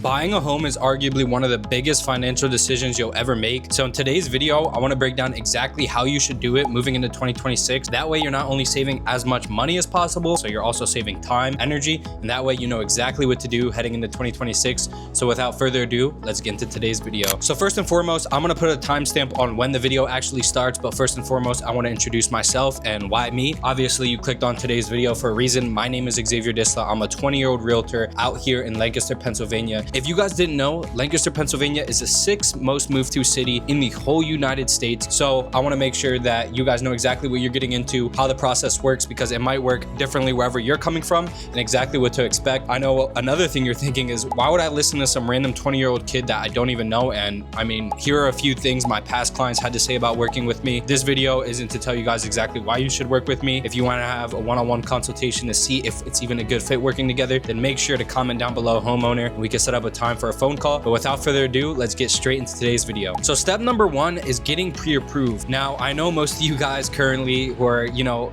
Buying a home is arguably one of the biggest financial decisions you'll ever make. So in today's video, I want to break down exactly how you should do it moving into 2026. That way you're not only saving as much money as possible, so you're also saving time, energy, and that way you know exactly what to do heading into 2026. So without further ado, let's get into today's video. So first and foremost, I'm going to put a timestamp on when the video actually starts, but first and foremost, I want to introduce myself and why me. Obviously, you clicked on today's video for a reason. My name is Xavier Disla. I'm a 20-year-old realtor out here in Lancaster, Pennsylvania. If you guys didn't know, Lancaster, Pennsylvania is the 6th most moved to city in the whole United States. So I want to make sure that you guys know exactly what you're getting into, how the process works, because it might work differently wherever you're coming from and exactly what to expect. I know another thing you're thinking is, why would I listen to some random 20-year-old kid that I don't even know? And I mean, here are a few things my past clients had to say about working with me. This video isn't to tell you guys exactly why you should work with me. If you want to have a one-on-one consultation to see if it's even a good fit working together, then make sure to comment down below, homeowner, and we can set up a time for a phone call. But without further ado, let's get straight into today's video. So step number one is getting pre-approved. Now, I know most of you guys currently who are,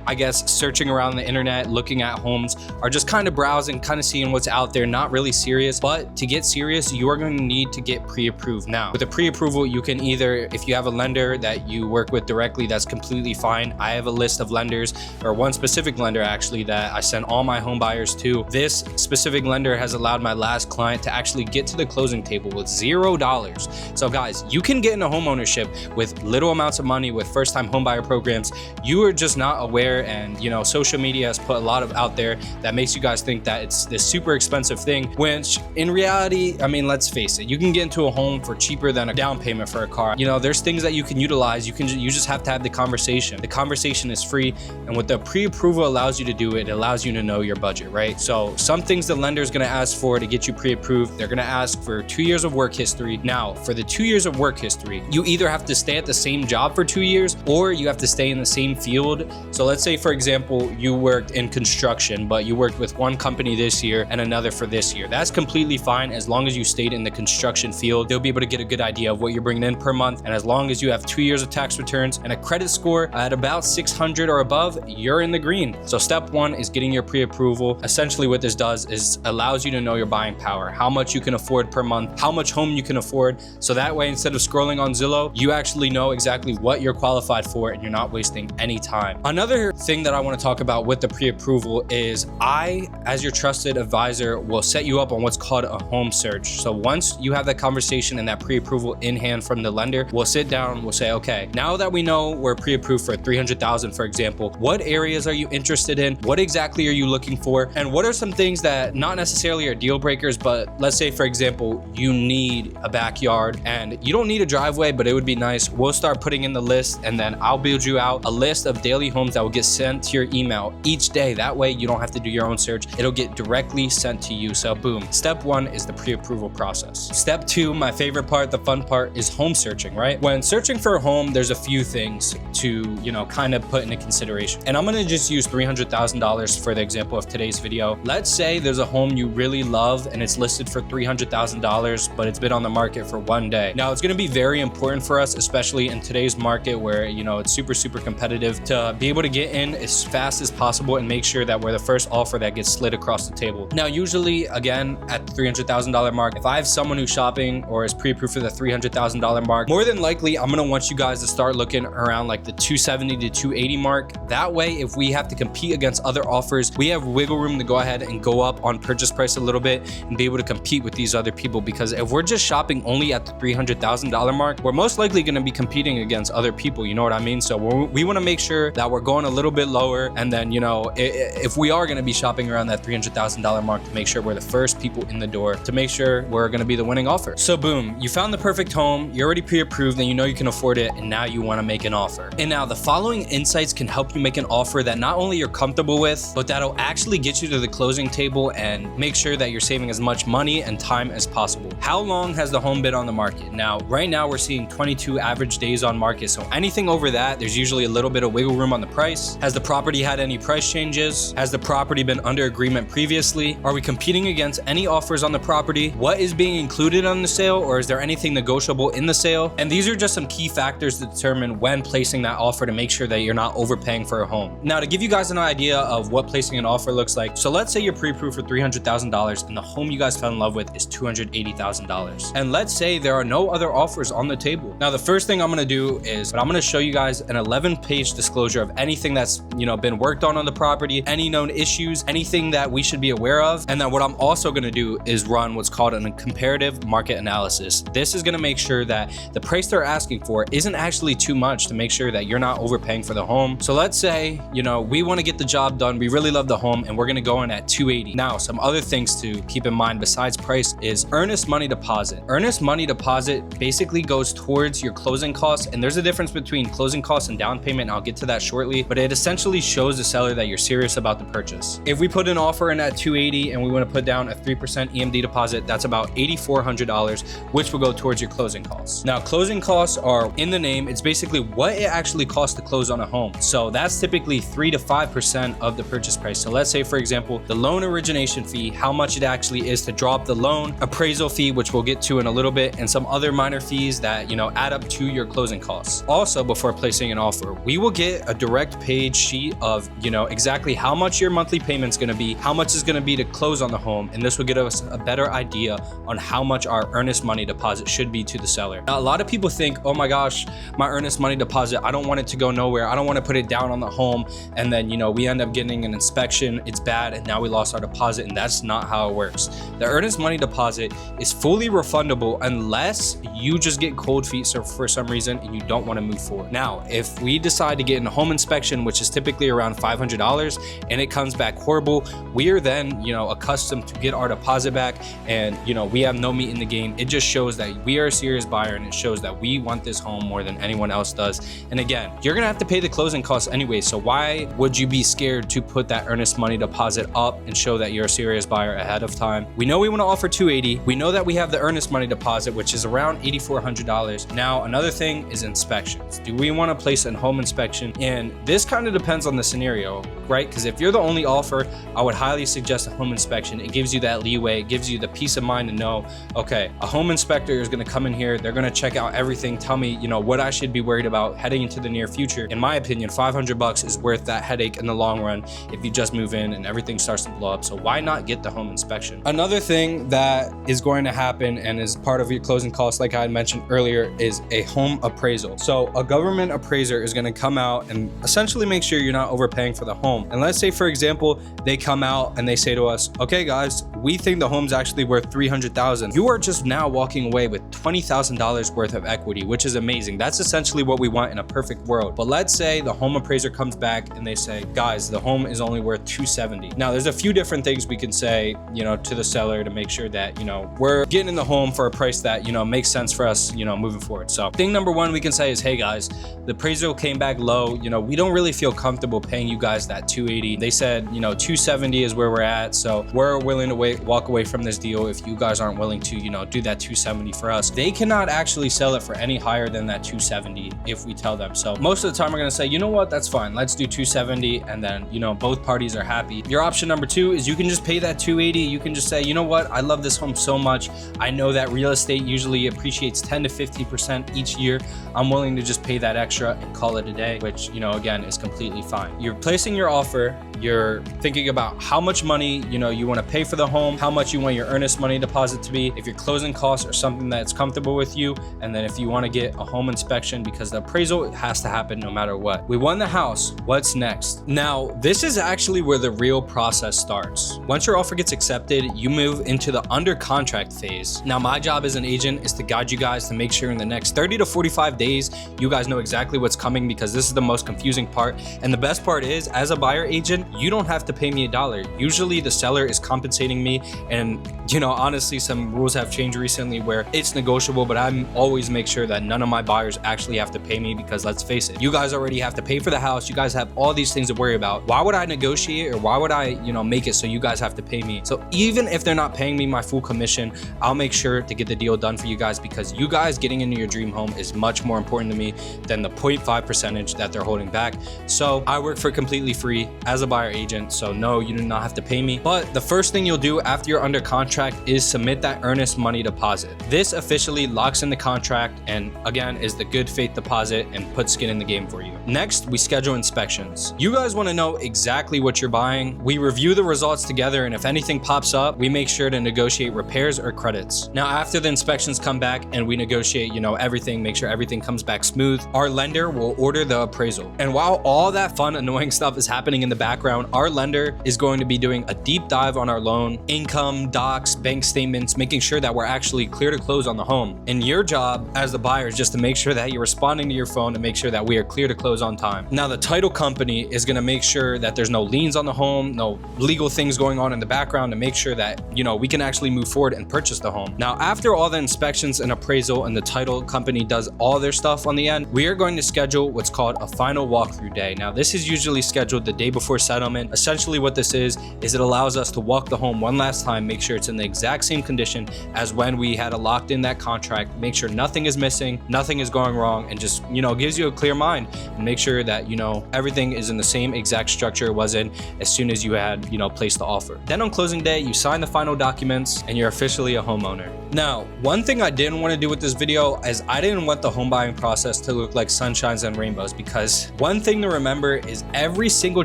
I guess searching around the internet, looking at homes, are just kind of browsing, kind of seeing what's out there, not really serious. But to get serious, you are going to need to get pre-approved. Now, with a pre-approval, you can either, if you have a lender that you work with directly, that's completely fine. I have a list of lenders, or one specific lender actually, that I send all my home buyers to. This specific lender has allowed my last client to actually get to the closing table with $0. So guys, you can get into home ownership with little amounts of money with first-time homebuyer programs. You are just not aware, and social media has put a lot of out there that makes you guys think that it's this super expensive thing, which in reality, I mean, let's face it, you can get into a home for cheaper than a down payment for a car. There's things that you can utilize. You just have to have the conversation. The conversation is free, and what the pre-approval allows you to do, it allows you to know your budget, right? So some things the lender is going to ask for to get you pre-approved, they're going to ask for 2 years of work history. Now, for the 2 years of work history, you either have to stay at the same job for 2 years, or you have to stay in the same field. So let's say, for example, you worked in construction, but you worked with one company this year and another for this year. That's completely fine as long as you stayed in the construction field. They'll be able to get a good idea of what you're bringing in per month. And as long as you have 2 years of tax returns and a credit score at about 600 or above, you're in the green. So step one is getting your pre-approval. Essentially what this does is allows you to know your buying power, how much you can afford per month, how much home you can afford. So that way, instead of scrolling on Zillow, you actually know exactly what you're qualified for and you're not wasting any time. Another thing that I want to talk about with the pre-approval is I, as your trusted advisor, will set you up on what's called a home search. So once you have that conversation and that pre-approval in hand from the lender, we'll sit down, we'll say, okay, now that we know we're pre-approved for $300,000, for example, what areas are you interested in? What exactly are you looking for? And what are some things that not necessarily are deal breakers, but let's say, for example, you need a backyard and you don't need a driveway, but it would be nice. We'll start putting in the list, and then I'll build you out a list of daily homes that will get sent to your email each day. That way you don't have to do your own search. It'll get directly sent to you. So boom, step one is the pre-approval process. Step two, my favorite part, the fun part, is home searching, right? When searching for a home, there's a few things to, kind of put into consideration. And I'm going to just use $300,000 for the example of today's video. Let's say there's a home you really love and it's listed for $300,000, but it's been on the market for 1 day. Now, it's going to be very important for us, especially in today's market where, it's super competitive, to be able to get in as fast as possible and make sure that we're the first offer that gets slid across the table. Now, usually, again, at the $300,000 mark, if I have someone who's shopping or is pre-approved for the $300,000 mark, more than likely, I'm going to want you guys to start looking around like the 270 to 280 mark. That way, if we have to compete against other offers, we have wiggle room to go ahead and go up on purchase price a little bit and be able to compete with these other people. Because if we're just shopping only at the $300,000 mark, we're most likely going to be competing against other people. You know what I mean? So we want to make sure that we're going a little bit lower. And then, if we are going to be shopping around that $300,000 mark, to make sure we're the first people in the door, to make sure we're going to be the winning offer. So boom, you found the perfect home, you're already pre-approved, and you can afford it, and now you want to make an offer. And now the following insights can help you make an offer that not only you're comfortable with, but that'll actually get you to the closing table and make sure that you're saving as much money and time as possible. How long has the home been on the market? Now, right now we're seeing 22 average days on market. So anything over that, there's usually a little bit of wiggle room on the price. Has the property had any price changes? Has the property been under agreement previously? Are we competing against any offers on the property? What is being included on the sale, or is there anything negotiable in the sale? And these are just some key factors to determine when placing that offer to make sure that you're not overpaying for a home. Now, to give you guys an idea of what placing an offer looks like, so let's say you're pre-approved for $300,000 and the home you guys fell in love with with is $280,000. And let's say there are no other offers on the table. Now, the first thing I'm gonna do is I'm gonna show you guys an 11-page disclosure of anything that's been worked on the property, any known issues, anything that we should be aware of. And then what I'm also gonna do is run what's called a comparative market analysis. This is gonna make sure that the price they're asking for isn't actually too much, to make sure that you're not overpaying for the home. So let's say, we wanna get the job done, we really love the home, and we're gonna go in at 280. Now, some other things to keep in mind besides price is earnest money deposit. Earnest money deposit basically goes towards your closing costs, and there's a difference between closing costs and down payment, and I'll get to that shortly, but it essentially shows the seller that you're serious about the purchase. If we put an offer in at 280 and we want to put down a 3% EMD deposit, that's about $8,400, which will go towards your closing costs. Now, closing costs are in the name. It's basically what it actually costs to close on a home. So that's typically 3 to 5% of the purchase price. So let's say, for example, the loan origination fee, how much it actually is to draw up the loan, appraisal fee, which we'll get to in a little bit, and some other minor fees that, add up to your closing costs. Also, before placing an offer, we will get a direct page sheet of, exactly how much your monthly payment's gonna be, how much is gonna be to close on the home, and this will give us a better idea on how much our earnest money deposit should be to the seller. Now, a lot of people think, oh my gosh, my earnest money deposit, I don't want it to go nowhere. I don't want to put it down on the home, and then, we end up getting an inspection, it's bad, and now we lost our deposit, and that's not how it works. The earnest money deposit is fully refundable unless you just get cold feet for some reason and you don't want to move forward. Now, if we decide to get in a home inspection, which is typically around $500, and it comes back horrible, we are then, accustomed to get our deposit back, and, we have no meat in the game. It just shows that we are a serious buyer, and it shows that we want this home more than anyone else does. And again, you're gonna have to pay the closing costs anyway, so why would you be scared to put that earnest money deposit up and show that you're a serious buyer ahead of time? We know we want to offer 280. We know that we have the earnest money deposit, which is around $8,400. Now, another thing is inspections. Do we want to place a home inspection? And this kind of depends on the scenario, right? Because if you're the only offer, I would highly suggest a home inspection. It gives you that leeway. It gives you the peace of mind to know, okay, a home inspector is going to come in here. They're going to check out everything, tell me, what I should be worried about heading into the near future. In my opinion, $500 is worth that headache in the long run if you just move in and everything starts to blow up. So why not get the home inspection? Another thing that is going to happen and is part of your closing costs, like I had mentioned earlier, is a home appraisal. So a government appraiser is going to come out and essentially make sure you're not overpaying for the home. And let's say, for example, they come out and they say to us, okay guys, we think the home's actually worth $300,000. You are just now walking away with $20,000 worth of equity, which is amazing. That's essentially what we want in a perfect world. But let's say the home appraiser comes back and they say, guys, the home is only worth $270,000. Now, there's a few different things we can say, to the seller to make sure that, we're getting in the home for a price that, makes sense for us, moving forward. So thing number one we can say is, hey guys, the appraisal came back low. We don't really feel comfortable paying you guys that $280,000. They said, $270,000 is where we're at. So we're willing to walk away from this deal if you guys aren't willing to, do that $270,000 for us. They cannot actually sell it for any higher than that $270,000 if we tell them. So most of the time we're going to say, you know what, that's fine. Let's do $270,000, and then, both parties are happy. Your option number two is you can just pay that $280,000. You can just say, you know what, I love this home so much. I know that real estate usually appreciates 10 to 15% each year. I'm willing to just pay that extra and call it a day, which, again, is completely fine. You're placing your offer. You're thinking about how much money, you want to pay for the home, how much you want your earnest money deposit to be, if your closing costs are something that's comfortable with you, and then if you want to get a home inspection, because the appraisal has to happen no matter what. We won the house. What's next? Now, this is actually where the real process starts. Once your offer gets accepted, you move into the under contract phase. Now, my job as an agent is to guide you guys to make sure in the next 30 to 45 days, you guys know exactly what's coming, because this is the most confusing part. And the best part is, as a buyer agent, you don't have to pay me $1. Usually the seller is compensating me, and honestly, some rules have changed recently where it's negotiable, but I always make sure that none of my buyers actually have to pay me, because let's face it, you guys already have to pay for the house. You guys have all these things to worry about. Why would I negotiate, or why would I, make it so you guys have to pay me? So even if they're not paying me my full commission, I'll make sure to get the deal done for you guys, because you guys getting into your dream home is much more important to me than the 0.5 percentage that they're holding back. So I work for completely free as a buyer agent. So no, you do not have to pay me. But the first thing you'll do after you're under contract is submit that earnest money deposit. This officially locks in the contract, and again is the good faith deposit and puts skin in the game for you. Next, we schedule inspections. You guys want to know exactly what you're buying. We review the results together, and if anything pops up, we make sure to negotiate repairs or credits. Now, after the inspections come back and we negotiate, everything, make sure everything comes back smooth, our lender will order the appraisal. And while all that fun, annoying stuff is happening in the background, our lender is going to be doing a deep dive on our loan, income, docs, bank statements, making sure that we're actually clear to close on the home. And your job as the buyer is just to make sure that you're responding to your phone and make sure that we are clear to close on time. Now, the title company is going to make sure that there's no liens on the home, no legal things going on in the background, to make sure that, we can actually move forward and purchase the home. Now, after all the inspections and appraisal and the title company does all their stuff on the end, we are going to schedule what's called a final walkthrough day. Now, this is usually scheduled the day before settlement. Essentially what this is it allows us to walk the home one last time, make sure it's in the exact same condition as when we had locked in that contract, make sure nothing is missing, nothing is going wrong, and just, gives you a clear mind and make sure that, everything is in the same exact structure it was in as soon as you had, placed the offer. Then on closing day, you sign the final documents and you're officially a homeowner. Now, one thing I didn't want to do with this video is I didn't want the home buying process to look like sunshines and rainbows, because one thing to remember is every single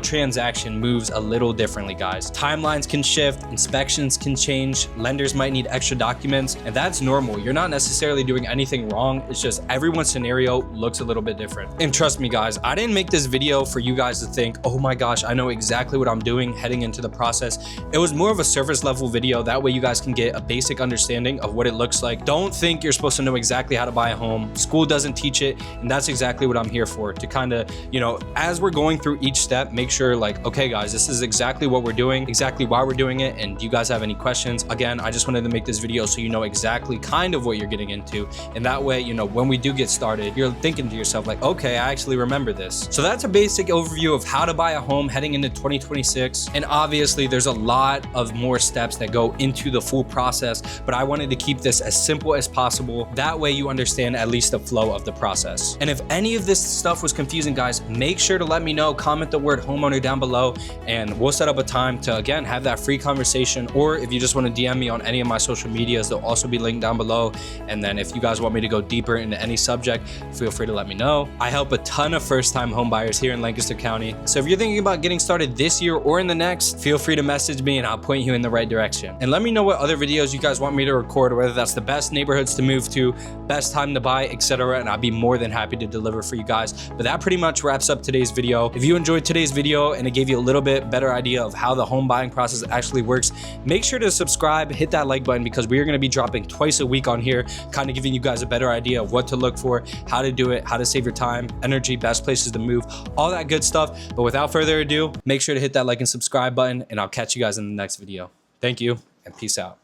transaction moves a little differently, guys. Timelines can shift, inspections can change, lenders might need extra documents, and that's normal. You're not necessarily doing anything wrong. It's just everyone's scenario looks a little bit different. And trust me, guys, I didn't make this video for you guys to think, oh my gosh, I know exactly what I'm doing heading into the process. It was more of a surface level video. That way you guys can get a basic understanding of what it looks like. Don't think you're supposed to know exactly how to buy a home. School doesn't teach it, and that's exactly what I'm here for, to kind of, as we're going through each step, make sure like, okay guys, this is exactly what we're doing, exactly why we're doing it, and do you guys have any questions? Again, I just wanted to make this video so you know exactly kind of what you're getting into, and that way, when we do get started, you're thinking to yourself like, okay, I actually remember this. So that's a basic overview of how to buy a home heading into 2026, and obviously there's a lot of more steps that go into the full process, but I wanted to keep this as simple as possible. That way you understand at least the flow of the process. And if any of this stuff was confusing, guys, make sure to let me know. Comment the word homeowner down below and we'll set up a time to, again, have that free conversation. Or if you just want to DM me on any of my social medias, they'll also be linked down below. And then if you guys want me to go deeper into any subject, feel free to let me know. I help a ton of first-time home buyers here in Lancaster County. So if you're thinking about getting started this year or in the next, feel free to message me and I'll point you in the right direction. And let me know what other videos you guys want me to record, whether that's the best neighborhoods to move to, best time to buy, etc. And I'll be more than happy to deliver for you guys. But that pretty much wraps up today's video. If you enjoyed today's video and it gave you a little bit better idea of how the home buying process actually works, make sure to subscribe, hit that like button, because we are going to be dropping twice a week on here, kind of giving you guys a better idea of what to look for, how to do it, how to save your time, energy, best places to move, all that good stuff. But without further ado, make sure to hit that like and subscribe button, and I'll catch you guys in the next video. Thank you and peace out.